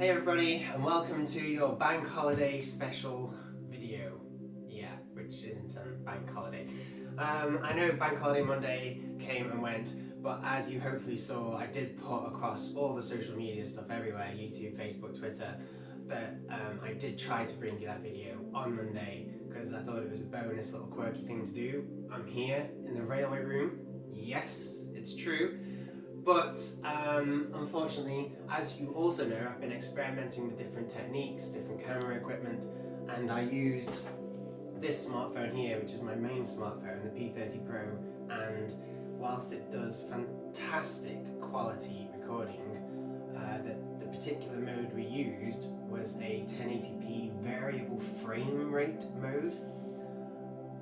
Hey everybody, and welcome to your bank holiday special video. Yeah, which isn't a bank holiday. I know Bank Holiday Monday came and went, but as you hopefully saw, I did put across all the social media stuff everywhere, YouTube, Facebook, Twitter, that I did try to bring you that video on Monday because I thought it was a bonus little quirky thing to do. I'm here in the railway room. Yes, it's true. But unfortunately, as you also know, I've been experimenting with different techniques, different camera equipment, and I used this smartphone here, which is my main smartphone, the P30 Pro, and whilst it does fantastic quality recording, the particular mode we used was a 1080p variable frame rate mode.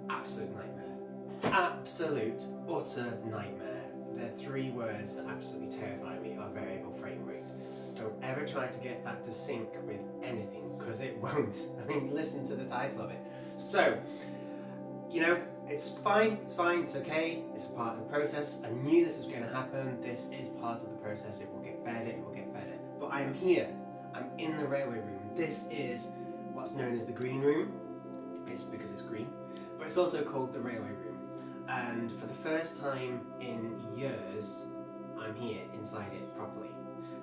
Absolute nightmare. Absolute, utter nightmare. The three words that absolutely terrify me are variable frame rate. Don't ever try to get that to sync with anything, because it won't. I mean, listen to the title of it. So, you know, it's fine, it's okay, it's a part of the process. I knew this was going to happen, this is part of the process, it will get better, But I am here, I'm in the railway room. This is what's known as the green room. It's because it's green, but it's also called the railway room. And for the first time in years, I'm here inside it properly.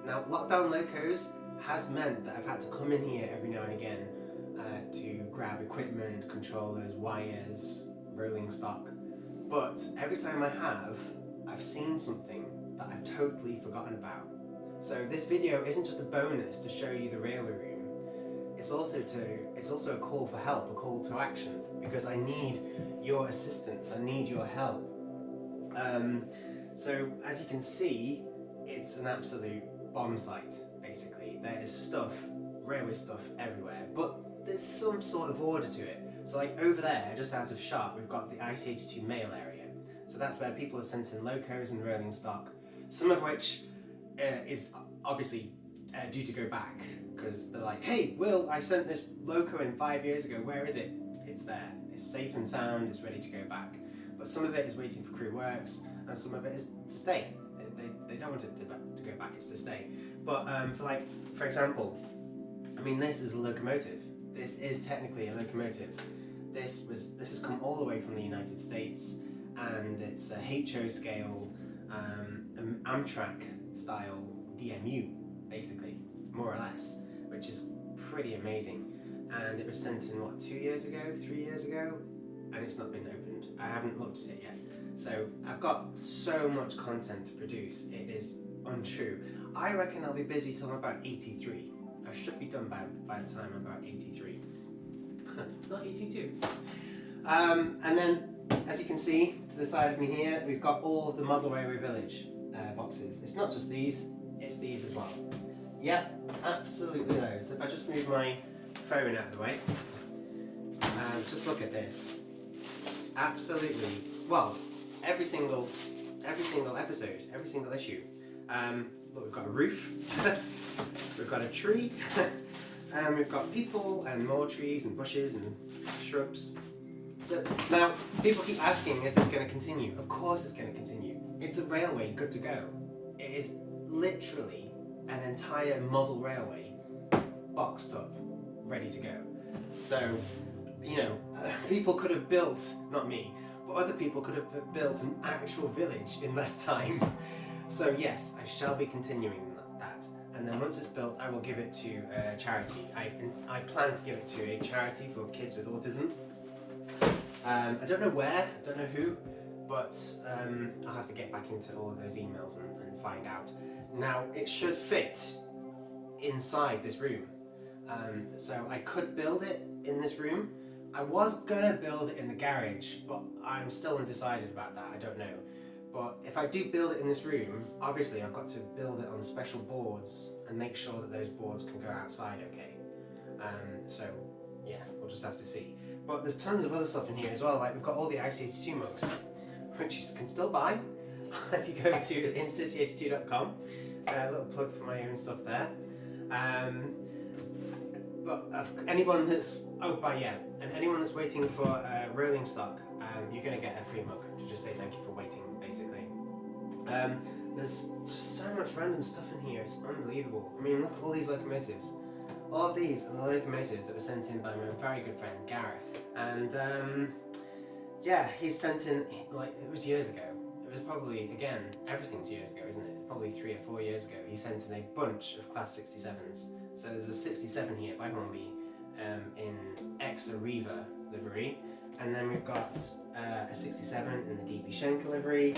Now, lockdown locos has meant that I've had to come in here every now and again to grab equipment, controllers, wires, rolling stock. But every time I have, I've seen something that I've totally forgotten about. So this video isn't just a bonus to show you the railway room. It's also a call for help, a call to action, because I need your assistance, I need your help. So as you can see, it's an absolute bomb site, basically. There is stuff, railway stuff everywhere, but there's some sort of order to it. So like over there, just out of shot, we've got the IC82 mail area. So that's where people have sent in locos and rolling stock, some of which is obviously due to go back, because they're like, hey Will, I sent this loco in 5 years ago, where is it? It's there, it's safe and sound, it's ready to go back. But some of it is waiting for crew works, and some of it is to stay. They don't want it to go back, it's to stay. But for example, I mean, this is a locomotive. This is technically a locomotive. This has come all the way from the United States, and it's a HO scale, Amtrak style DMU, basically, more or less, which is pretty amazing. And it was sent in, what, 2 years ago, 3 years ago, and it's not been opened. I haven't looked at it yet. So I've got so much content to produce, it is untrue. I reckon I'll be busy till I'm about 83. I should be done by the time I'm about 83. Not 82. And then, as you can see, to the side of me here, we've got all of the Model Railway Village boxes. It's not just these, it's these as well. Yep, absolutely loads. So if I just move my phone out of the way, just look at this. Absolutely, well, every single episode, every single issue. Look, we've got a roof, we've got a tree, and we've got people and more trees and bushes and shrubs. So now, people keep asking, is this going to continue? Of course it's going to continue. It's a railway good to go. It is literally an entire model railway boxed up, ready to go. So, you know, people could have built, not me, but other people could have built an actual village in less time. So yes, I shall be continuing that. And then once it's built, I will give it to a charity. I plan to give it to a charity for kids with autism. I don't know where, I don't know who, but I'll have to get back into all of those emails and find out. Now, it should fit inside this room. So I could build it in this room. I was gonna build it in the garage, but I'm still undecided about that, I don't know. But if I do build it in this room, obviously I've got to build it on special boards and make sure that those boards can go outside okay. So yeah, we'll just have to see. But there's tons of other stuff in here as well, like we've got all the IC82 mugs, which you can still buy if you go to IC82.com. A little plug for my own stuff there. But anyone that's, and anyone that's waiting for rolling stock, you're going to get a free mug to just say thank you for waiting, basically. There's just so much random stuff in here, it's unbelievable. I mean, look at all these locomotives. All of these are the locomotives that were sent in by my very good friend Gareth. And yeah, he's sent in, like, it was years ago. It was probably, again, everything's years ago, isn't it? Probably 3 or 4 years ago, he sent in a bunch of Class 67s. So there's a 67 here by Hornby in Exa Riva livery. And then we've got a 67 in the DB Schenker livery,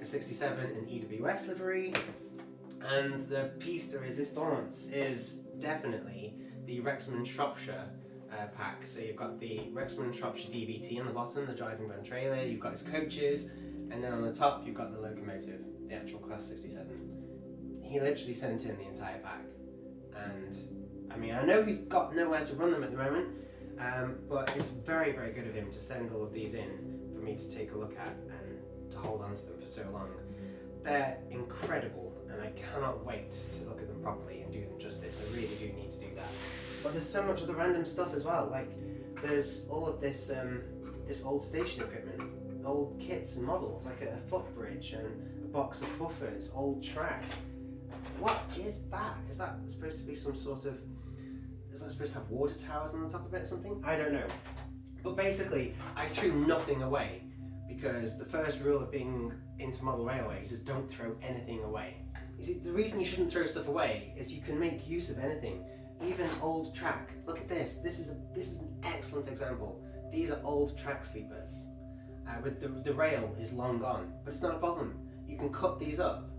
a 67 in EWS livery, and the piece de resistance is definitely the Wrexham Shropshire pack. So you've got the Wrexham Shropshire DVT on the bottom, the driving van trailer, you've got his coaches, and then on the top you've got the locomotive, the actual Class 67. He literally sent in the entire pack, and I mean, I know he's got nowhere to run them at the moment, but it's very, very good of him to send all of these in for me to take a look at and to hold on to them for so long. They're incredible, and I cannot wait to look at them properly and do them justice. I really do need to do that. But there's so much other random stuff as well. Like, there's all of this this old station equipment, old kits and models, like a footbridge and a box of buffers, old track. What is that? Is that supposed to be some sort of... Is that supposed to have water towers on the top of it or something? I don't know. But basically, I threw nothing away because the first rule of being into model railways is don't throw anything away. You see, the reason you shouldn't throw stuff away is you can make use of anything. Even old track. Look at this. This is an excellent example. These are old track sleepers. With the rail is long gone, but it's not a problem. You can cut these up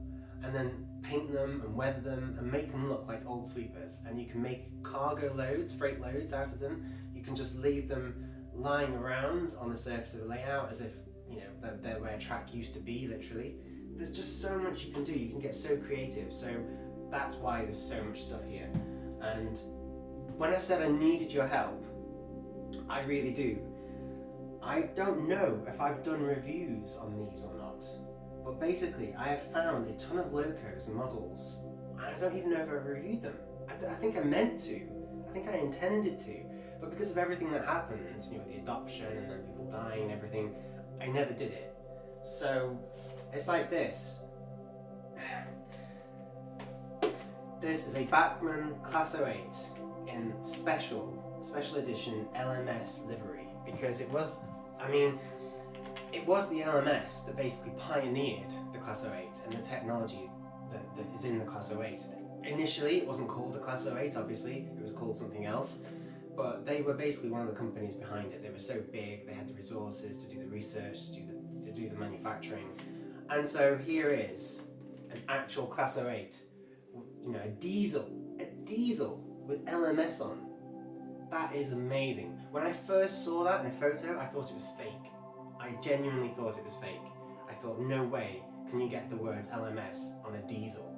and then paint them and weather them and make them look like old sleepers, and you can make cargo loads, freight loads out of them. You can just leave them lying around on the surface of a layout as if, you know, they're where track used to be, literally. There's just so much you can do. You can get so creative, so that's why there's so much stuff here. And when I said I needed your help, I really do. I don't know if I've done reviews on these or not, but basically I have found a ton of locos and models, and I don't even know if I've reviewed them. I think I meant to, I think I intended to, but because of everything that happened, you know, with the adoption and then people dying and everything, I never did it. So it's like this. This is a Backman Class 08 in special edition LMS livery, because it was, I mean, it was the LMS that basically pioneered the Class 08 and the technology that is in the Class 08. Initially, it wasn't called the Class 08, obviously, it was called something else, but they were basically one of the companies behind it. They were so big, they had the resources to do the research, to do the manufacturing. And so here is an actual Class 08, you know, a diesel with LMS on. That is amazing. When I first saw that in a photo, I thought it was fake. I genuinely thought it was fake. I thought, no way can you get the words LMS on a diesel.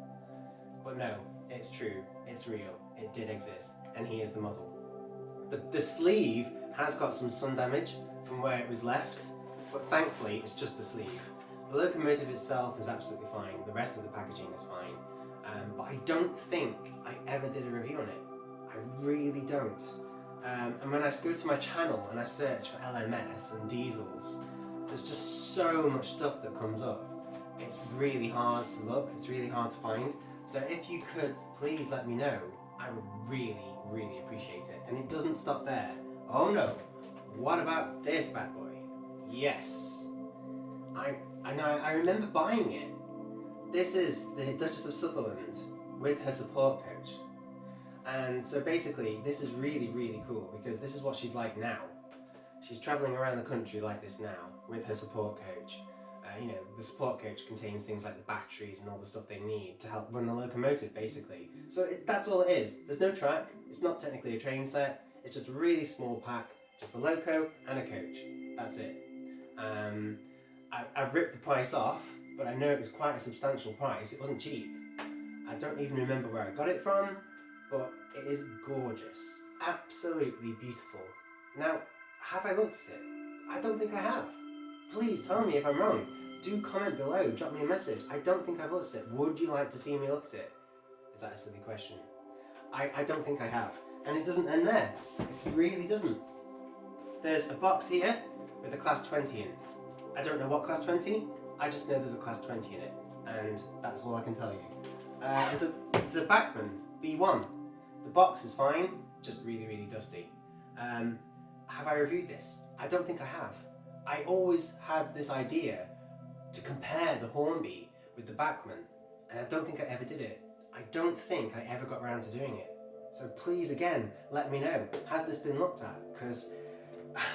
But no, it's true, it's real, it did exist, and he is the model. The sleeve has got some sun damage from where it was left, but thankfully it's just the sleeve. The locomotive itself is absolutely fine, the rest of the packaging is fine, but I don't think I ever did a review on it. I really don't. And when I go to my channel and I search for LMS and diesels, there's just so much stuff that comes up. It's really hard to look, it's really hard to find. So if you could please let me know, I would really, really appreciate it. And it doesn't stop there. Oh no, what about this bad boy? Yes. I remember buying it. This is the Duchess of Sutherland with her support coach. And so basically, this is really, really cool because this is what she's like now. She's travelling around the country like this now with her support coach. You know, the support coach contains things like the batteries and all the stuff they need to help run the locomotive, basically. So that's all it is. There's no track, it's not technically a train set, it's just a really small pack, just a loco and a coach. That's it. I've ripped the price off, but I know it was quite a substantial price. It wasn't cheap. I don't even remember where I got it from, but it is gorgeous. Absolutely beautiful. Now, have I looked at it? I don't think I have. Please tell me if I'm wrong. Do comment below, drop me a message. I don't think I've looked at it. Would you like to see me look at it? Is that a silly question? I don't think I have. And it doesn't end there. It really doesn't. There's a box here with a Class 20 in. I don't know what Class 20, I just know there's a Class 20 in it. and that's all I can tell you. It's a Backman B1. The box is fine, just really, really dusty. Have I reviewed this? I don't think I have. I always had this idea to compare the Hornby with the Backman, and I don't think I ever did it. I don't think I ever got around to doing it. So please, again, let me know. Has this been looked at? Because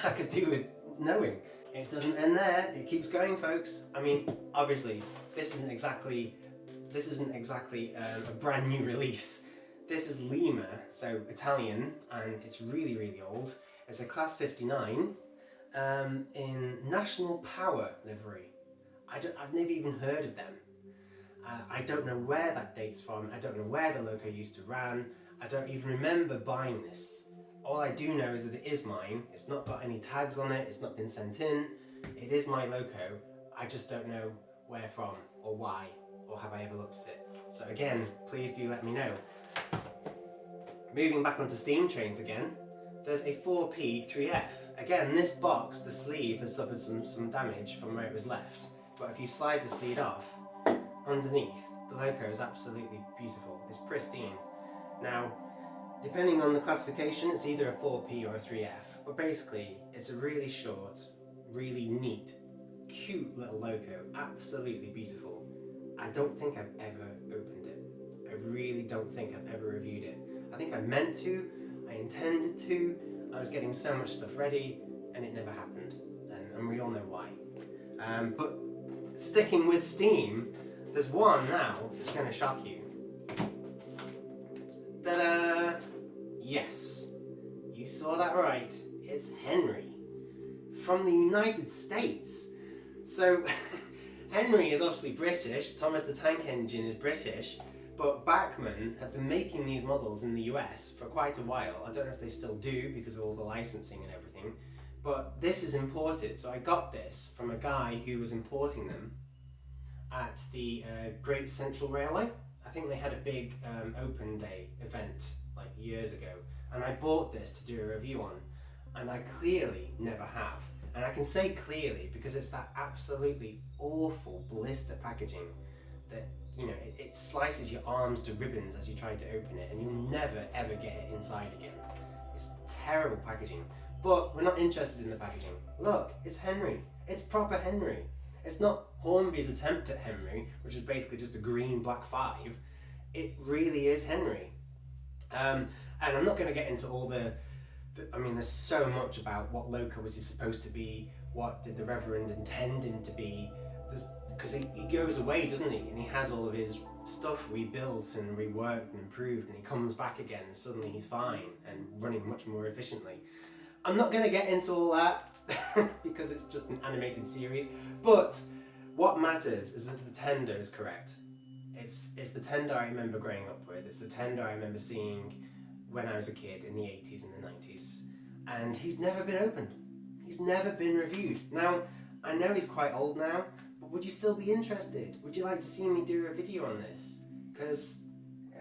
I could do with knowing. It doesn't end there, it keeps going, folks. I mean, obviously, this isn't exactly a brand new release. This is Lima, so Italian, and it's really, really old. It's a Class 59 in National Power livery. I've never even heard of them. I don't know where that date's from. I don't know where the logo used to run. I don't even remember buying this. All I do know is that it is mine. It's not got any tags on it. It's not been sent in. It is my logo. I just don't know where from or why, or have I ever looked at it. So again, please do let me know. Moving back onto steam trains again, there's a 4P3F. Again, this box, the sleeve has suffered some damage from where it was left. But if you slide the sleeve off, underneath, the logo is absolutely beautiful. It's pristine. Now, depending on the classification, it's either a 4P or a 3F. But basically, it's a really short, really neat, cute little logo. Absolutely beautiful. I don't think I've ever opened it. I really don't think I've ever reviewed it. I think I meant to, I intended to, I was getting so much stuff ready, and it never happened. And we all know why. But sticking with Steam, there's one now that's going to shock you. Ta-da! Yes, you saw that right. It's Henry from the United States. So Henry is obviously British. Thomas the Tank Engine is British, but Backman have been making these models in the US for quite a while. I don't know if they still do because of all the licensing and everything, but this is imported. So I got this from a guy who was importing them at the Great Central Railway. I think they had a big open day event like years ago, and I bought this to do a review on, and I clearly never have. And I can say clearly because it's that absolutely awful blister packaging that, you know, it slices your arms to ribbons as you try to open it, and you'll never ever get it inside again. It's terrible packaging. But we're not interested in the packaging. Look, it's Henry. It's proper Henry. It's not Hornby's attempt at Henry, which is basically just a green black 5. It really is Henry. And I'm not going to get into all I mean, there's so much about what loco was he supposed to be, what did the Reverend intend him to be, because he goes away, doesn't he? And he has all of his stuff rebuilt and reworked and improved, and he comes back again and suddenly he's fine and running much more efficiently. I'm not going to get into all that because it's just an animated series, but what matters is that the tender is correct. It's the tender I remember growing up with. It's the tender I remember seeing when I was a kid in the 80s and the 90s. And he's never been opened. He's never been reviewed. Now, I know he's quite old now, but would you still be interested? Would you like to see me do a video on this? Because,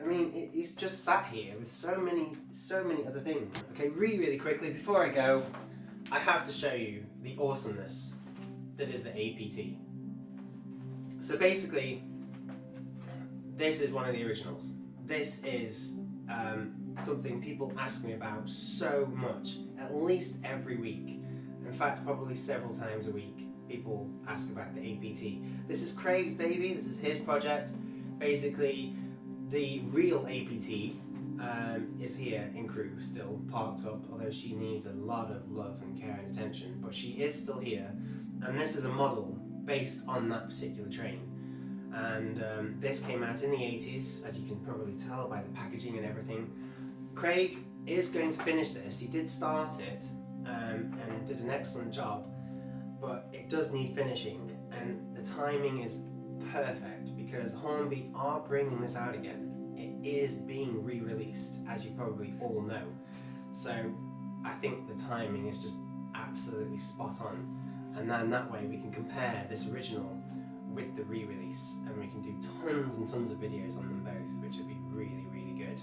I mean, he's just sat here with so many other things. Okay, really quickly, before I go, I have to show you the awesomeness that is the APT. So basically, this is one of the originals. This is something people ask me about so much, at least every week. In fact, probably several times a week, people ask about the APT. This is Craig's baby, this is his project. Basically, the real APT is here in Crewe, still parked up, although she needs a lot of love and care and attention, but she is still here. And this is a model based on that particular train. And this came out in the 80s, as you can probably tell by the packaging and everything. Craig is going to finish this. He did start it and did an excellent job, but it does need finishing, and the timing is perfect because Hornby are bringing this out again. It is being re-released, as you probably all know. So I think the timing is just absolutely spot on, and then that way we can compare this original with the re-release, and we can do tons and tons of videos on them both, which would be really, really good.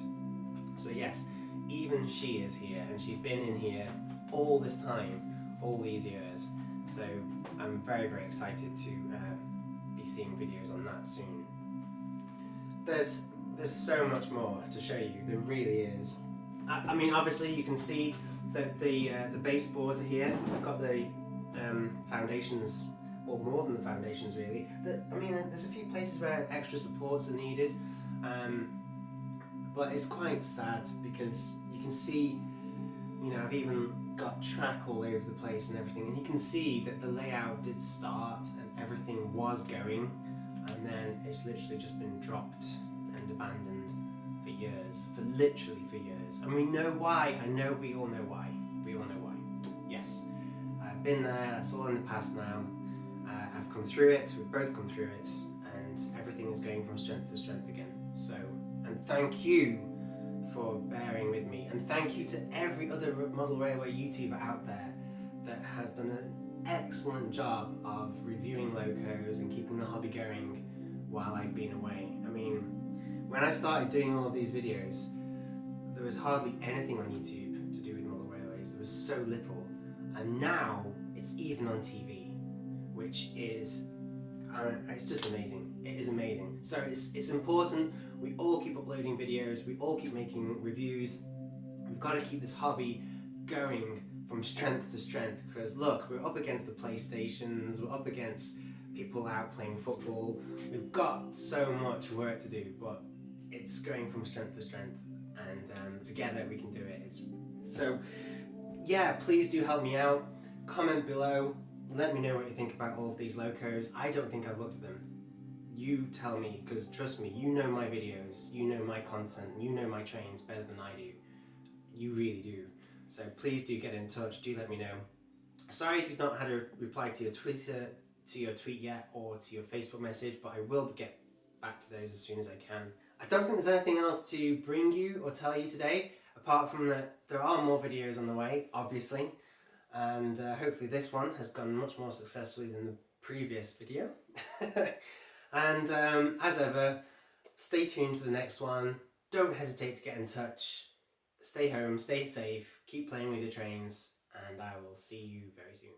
So yes, even she is here, and she's been in here all this time, all these years. So I'm very, very excited to be seeing videos on that soon. There's so much more to show you, there really is. I mean, obviously you can see that the baseboards are here. I've got the foundations, well, more than the foundations really. I mean, there's a few places where extra supports are needed, but it's quite sad because you can see, you know, I've even got track all over the place and everything, and you can see that the layout did start and everything was going, and then it's literally just been dropped and abandoned for years, literally for years. And we know why. We all know why. Yes, I've been there, that's all in the past now. I've come through it, we've both come through it, and everything is going from strength to strength again. So, and thank you for bearing with me, and thank you to every other model railway YouTuber out there that has done an excellent job of reviewing locos and keeping the hobby going while I've been away. I mean, when I started doing all of these videos, there was hardly anything on YouTube to do with model railways. There was so little, and now it's even on TV, which is, it's just amazing. It is amazing. So it's important we all keep uploading videos, we all keep making reviews. We've got to keep this hobby going from strength to strength, because look, we're up against the PlayStations, we're up against people out playing football. We've got so much work to do, but it's going from strength to strength, and together we can do it. So yeah, please do help me out. Comment below, let me know what you think about all of these locos. I don't think I've looked at them. You tell me, because trust me, you know my videos, you know my content, you know my trains better than I do. You really do. So please do get in touch, do let me know. Sorry if you've not had a reply to your Twitter, to your tweet yet, or to your Facebook message, but I will get back to those as soon as I can. I don't think there's anything else to bring you or tell you today, apart from that there are more videos on the way, obviously, and hopefully this one has gone much more successfully than the previous video. And as ever, stay tuned for the next one. Don't hesitate to get in touch. Stay home, stay safe, keep playing with your trains, and I will see you very soon.